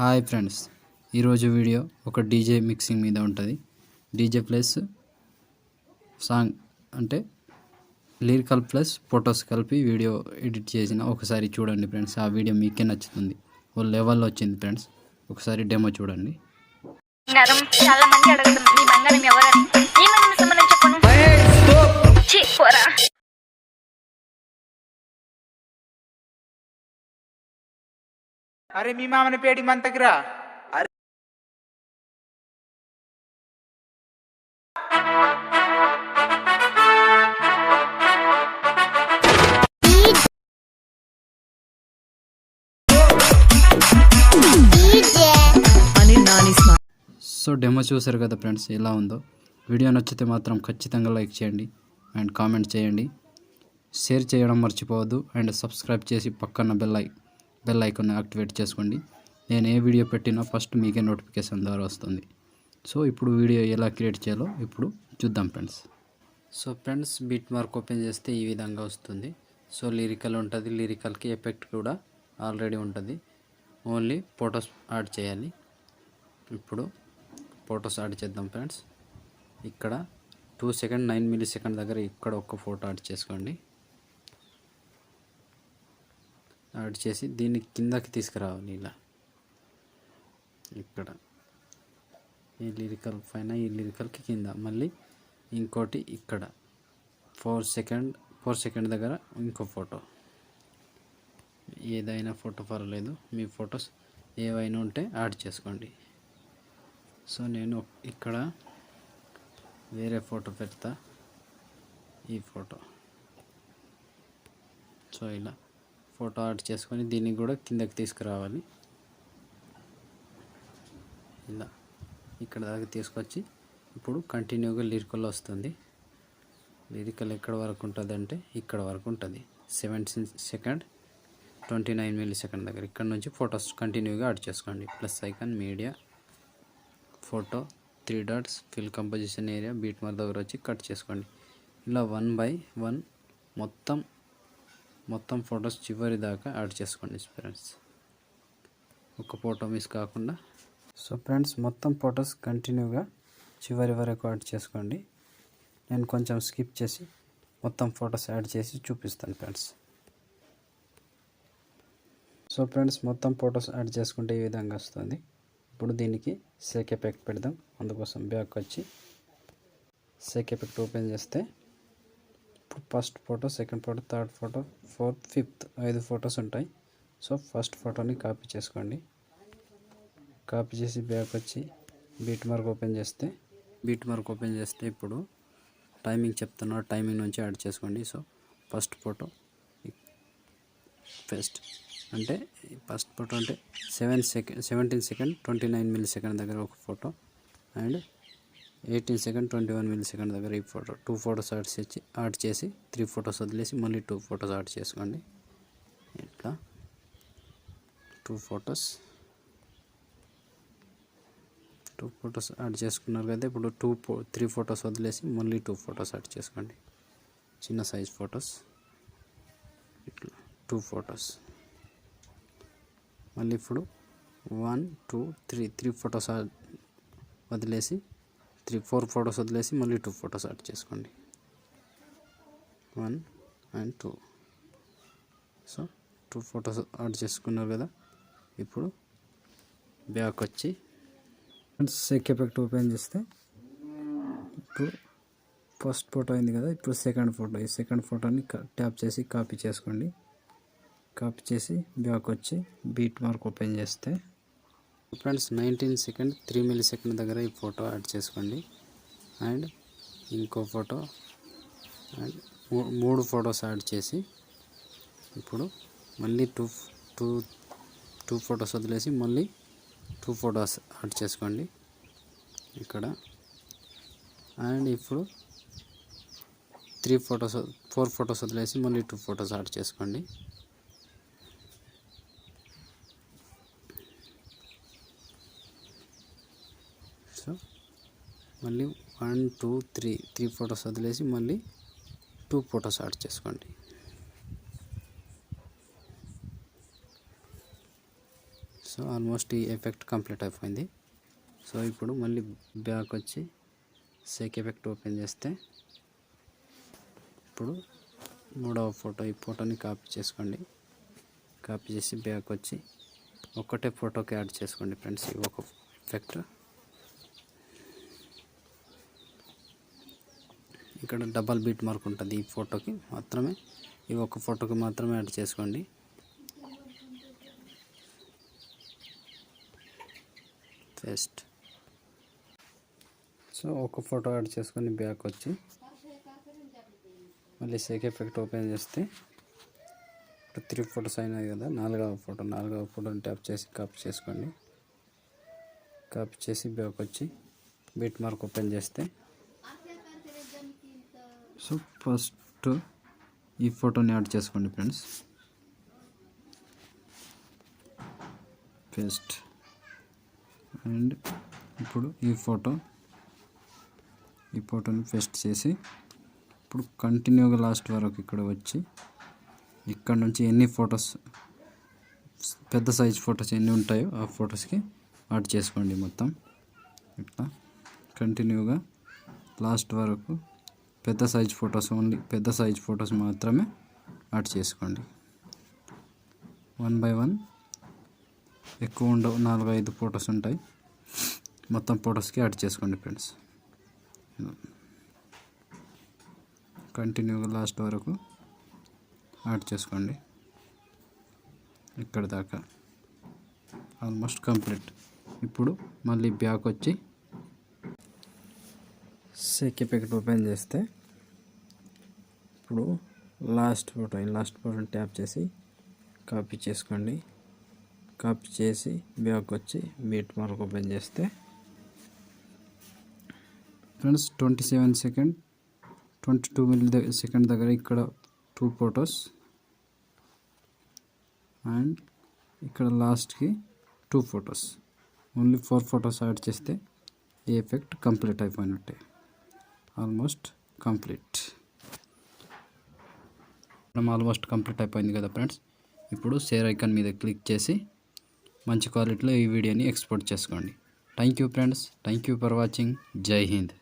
Hi friends, ఈరోజు video ఒక DJ mixing మీద ఉంటుంది. డీజే ప్లస్ సాంగ్ అంటే లిరికల్ ప్లస్ ఫొటోస్ కలిపి వీడియో ఎడిట్ చేసిన. ఒకసారి చూడండి ఫ్రెండ్స్, ఆ వీడియో మీకే నచ్చుతుంది. ఓ లెవెల్లో వచ్చింది ఫ్రెండ్స్, ఒకసారి డెమో చూడండి. చాలా మంది అడుగుతున్నారు మీ బంగారం ఎవరని. ఏమని సంబంధం చెప్పను. అరే మీ మామని పేడి మంతకిరా. సో డెమో చూసారు కదా ఫ్రెండ్స్, ఎలా ఉందో. వీడియో నచ్చితే మాత్రం ఖచ్చితంగా లైక్ చేయండి అండ్ కామెంట్ చేయండి, షేర్ చేయడం మర్చిపోవద్దు అండ్ సబ్స్క్రైబ్ చేసి పక్కన బెల్ ఐకాన్ని యాక్టివేట్ చేసుకోండి. నేను ఏ వీడియో పెట్టినా ఫస్ట్ మీకే నోటిఫికేషన్ ద్వారా వస్తుంది. సో ఇప్పుడు వీడియో ఎలా క్రియేట్ చేయాలో ఇప్పుడు చూద్దాం friends. So friends, beat mark open చేస్తే ఈ విధంగా వస్తుంది. సో లిరికల్ ఉంటుంది, లిరికల్కి ఎఫెక్ట్ కూడా ఆల్రెడీ ఉంటుంది. ఓన్లీ ఫొటోస్ యాడ్ చేయాలి. ఇప్పుడు ఫొటోస్ యాడ్ చేద్దాం ఫ్రెండ్స్. ఇక్కడ 2 సెకండ్ 9 మిల్లీ సెకండ్ దగ్గర ఇక్కడ ఒక ఫోటో యాడ్ చేసుకోండి. యాడ్ చేసి దీన్ని కిందకి తీసుకురావాలి. ఇలా ఇక్కడ ఈ లిరికల్ పైన, ఈ లిరికల్కి కింద మళ్ళీ ఇంకోటి ఇక్కడ 4 సెకండ్ దగ్గర ఇంకో ఫోటో. ఏదైనా ఫోటో పర్వాలేదు, మీ ఫొటోస్ ఏవైనా ఉంటే యాడ్ చేసుకోండి. సో నేను ఇక్కడ వేరే ఫోటో పెడతా, ఈ ఫోటో. సో ఇలా ఫోటో యాడ్ చేసుకొని దీన్ని కూడా కిందకి తీసుకురావాలి. ఇలా ఇక్కడ దాకా తీసుకొచ్చి ఇప్పుడు కంటిన్యూగా లిరికల్ వస్తుంది. లిరికల్ ఎక్కడ వరకు ఉంటుంది అంటే ఇక్కడ వరకు ఉంటుంది. 17 సెకండ్ 29 మిల్లీ సెకండ్ దగ్గర. ఇక్కడ నుంచి ఫొటోస్ కంటిన్యూగా యాడ్ చేసుకోండి. Plus icon, media, photo, 3 dots, fill composition area, beat mark దగ్గర వచ్చి కట్ చేసుకోండి. ఇలా 1 బై 1 మొత్తం ఫొటోస్ చివరి దాకా యాడ్ చేసుకోండి ఫ్రెండ్స్, ఒక ఫోటో మిస్ కాకుండా. సో ఫ్రెండ్స్, మొత్తం ఫొటోస్ కంటిన్యూగా చివరి వరకు యాడ్ చేసుకోండి. నేను కొంచెం స్కిప్ చేసి మొత్తం ఫొటోస్ యాడ్ చేసి చూపిస్తాను ఫ్రెండ్స్. సో ఫ్రెండ్స్, మొత్తం ఫొటోస్ యాడ్ చేసుకుంటే ఈ విధంగా వస్తుంది. ఇప్పుడు దీనికి షేక్ ఎఫెక్ట్ పెడదాం. అందుకోసం బ్యాక్ వచ్చి షేక్ ఎఫెక్ట్ ఓపెన్ చేస్తే ఇప్పుడు first photo, second photo, third photo, fourth, fifth 5 photos ఉంటాయి. సో ఫస్ట్ ఫోటోని కాపీ చేసుకోండి. కాపీ చేసి బ్యాక్ వచ్చి బీట్ మార్క్ ఓపెన్ చేస్తే ఇప్పుడు టైమింగ్ చెప్తున్నా, టైమింగ్ నుంచి యాడ్ చేసుకోండి. సో ఫస్ట్ ఫోటో అంటే 17 సెకండ్ 29 మిల్లీ సెకండ్ దగ్గర ఒక photo and 18 second 21 milli second దగ్గర ఈ ఫోటో. 2 ఫొటోస్ యాడ్ చేసి 3 ఫొటోస్ వదిలేసి మళ్ళీ 2 ఫొటోస్ యాడ్ చేసుకోండి. ఇట్లా 2 ఫొటోస్ యాడ్ చేసుకున్నారు కదా. ఇప్పుడు 3 ఫొటోస్ వదిలేసి మళ్ళీ 2 ఫొటోస్ యాడ్ చేసుకోండి. చిన్న సైజ్ ఫొటోస్, ఇట్లా 2 ఫొటోస్. మళ్ళీ ఇప్పుడు 1 2 3 ఫొటోస్ వదిలేసి 4 ఫొటోస్ వదిలేసి మళ్ళీ 2 ఫొటోస్ యాడ్ చేసుకోండి. 1 and 2. సో 2 ఫొటోస్ యాడ్ చేసుకున్నారు కదా. ఇప్పుడు బ్యాక్ వచ్చి షేక్ ఎఫెక్ట్ ఓపెన్ చేస్తే ఇప్పుడు ఫస్ట్ ఫోటో అయింది కదా. ఇప్పుడు సెకండ్ ఫోటో, ఈ సెకండ్ ఫోటోని ట్యాప్ చేసి కాపీ చేసుకోండి. కాపీ చేసి బ్యాక్ వచ్చి బీట్ మార్క్ ఓపెన్ చేస్తే ఫ్రెండ్స్ 19 సెకండ్ 3 మిల్లీ సెకండ్ దగ్గర ఈ ఫోటో యాడ్ చేసుకోండి. అండ్ ఇంకో ఫోటో అండ్ 3 ఫొటోస్ యాడ్ చేసి ఇప్పుడు మళ్ళీ 2 ఫొటోస్ వదిలేసి మళ్ళీ 2 ఫొటోస్ యాడ్ చేసుకోండి ఇక్కడ. అండ్ ఇప్పుడు 4 ఫొటోస్ వదిలేసి మళ్ళీ 2 ఫొటోస్ యాడ్ చేసుకోండి. సో మళ్ళీ 1 2 3 ఫొటోస్ వదిలేసి మళ్ళీ 2 ఫొటోస్ యాడ్ చేసుకోండి. సో ఆల్మోస్ట్ ఈ ఎఫెక్ట్ కంప్లీట్ అయిపోయింది. సో ఇప్పుడు మళ్ళీ బ్యాక్ వచ్చి షేక్ ఎఫెక్ట్ ఓపెన్ చేస్తే ఇప్పుడు మూడవ ఫోటో, ఈ ఫోటోని కాపీ చేసుకోండి. కాపీ చేసి బ్యాక్ వచ్చి ఒక్కటే ఫోటోకి యాడ్ చేసుకోండి ఫ్రెండ్స్. ఈ ఒక ఎఫెక్ట్ ఇక్కడ డబల్ బీట్ మార్క్ ఉంటుంది, ఈ ఫోటోకి మాత్రమే, ఈ ఒక ఫోటోకి మాత్రమే యాడ్ చేసుకోండి. పేస్ట్. సో ఒక ఫోటో యాడ్ చేసుకొని బ్యాక్ వచ్చి మళ్ళీ షేక్ ఎఫెక్ట్ ఓపెన్ చేస్తే ఇప్పుడు 3 ఫోటోస్ అయినాయి కదా. నాలుగవ ఫోటోని ట్యాప్ చేసి కాపీ చేసుకోండి. కాపీ చేసి బ్యాక్ వచ్చి బీట్ మార్క్ ఓపెన్ చేస్తే సో ఫస్ట్ ఈ ఫోటోని యాడ్ చేసుకోండి ఫ్రెండ్స్. పేస్ట్. అండ్ ఇప్పుడు ఈ ఫోటోని పేస్ట్ చేసి ఇప్పుడు కంటిన్యూగా లాస్ట్ వరకు ఇక్కడ వచ్చి ఇక్కడ నుంచి ఎన్ని ఫొటోస్, పెద్ద సైజ్ ఫొటోస్ ఎన్ని ఉంటాయో ఆ ఫొటోస్కి యాడ్ చేసుకోండి. మొత్తం ఇట్లా కంటిన్యూగా లాస్ట్ వరకు పెద్ద సైజ్ ఫొటోస్, ఓన్లీ పెద్ద సైజ్ ఫొటోస్ మాత్రమే యాడ్ చేసుకోండి. 1 by 1 ఎక్కువ ఉండవు, 4-5 ఫొటోస్ ఉంటాయి. మొత్తం ఫొటోస్కి యాడ్ చేసుకోండి ఫ్రెండ్స్. కంటిన్యూగా లాస్ట్ వరకు యాడ్ చేసుకోండి. ఇక్కడ దాకా ఆల్మోస్ట్ కంప్లీట్. ఇప్పుడు మళ్ళీ బ్యాక్ వచ్చి షేక్ ఎఫెక్ట్ ఓపెన్ చేస్తే ఇప్పుడు లాస్ట్ ఫోటోని ట్యాప్ చేసి కాపీ చేసుకోండి. కాపీ చేసి బ్యాక్ వచ్చి బీట్ మార్క్ ఓపెన్ చేస్తే ఫ్రెండ్స్ 27 సెకండ్ 22 మిల్లీ-సెకండ్ దగ్గర ఇక్కడ 2 ఫొటోస్ అండ్ ఇక్కడ లాస్ట్కి 2 ఫొటోస్, ఓన్లీ 4 ఫొటోస్ యాడ్ చేస్తే ఈ ఎఫెక్ట్ కంప్లీట్ అయిపోయినట్టే. Almost complete. ఆల్మోస్ట్ కంప్లీట్ అయిపోయింది కదా ఫ్రెండ్స్. ఇప్పుడు షేర్ ఐకాన్ మీద క్లిక్ చేసి మంచి క్వాలిటీలో ఈ వీడియోని ఎక్స్పోర్ట్ చేసుకోండి. Thank you friends. Thank you for watching. జై హింద్.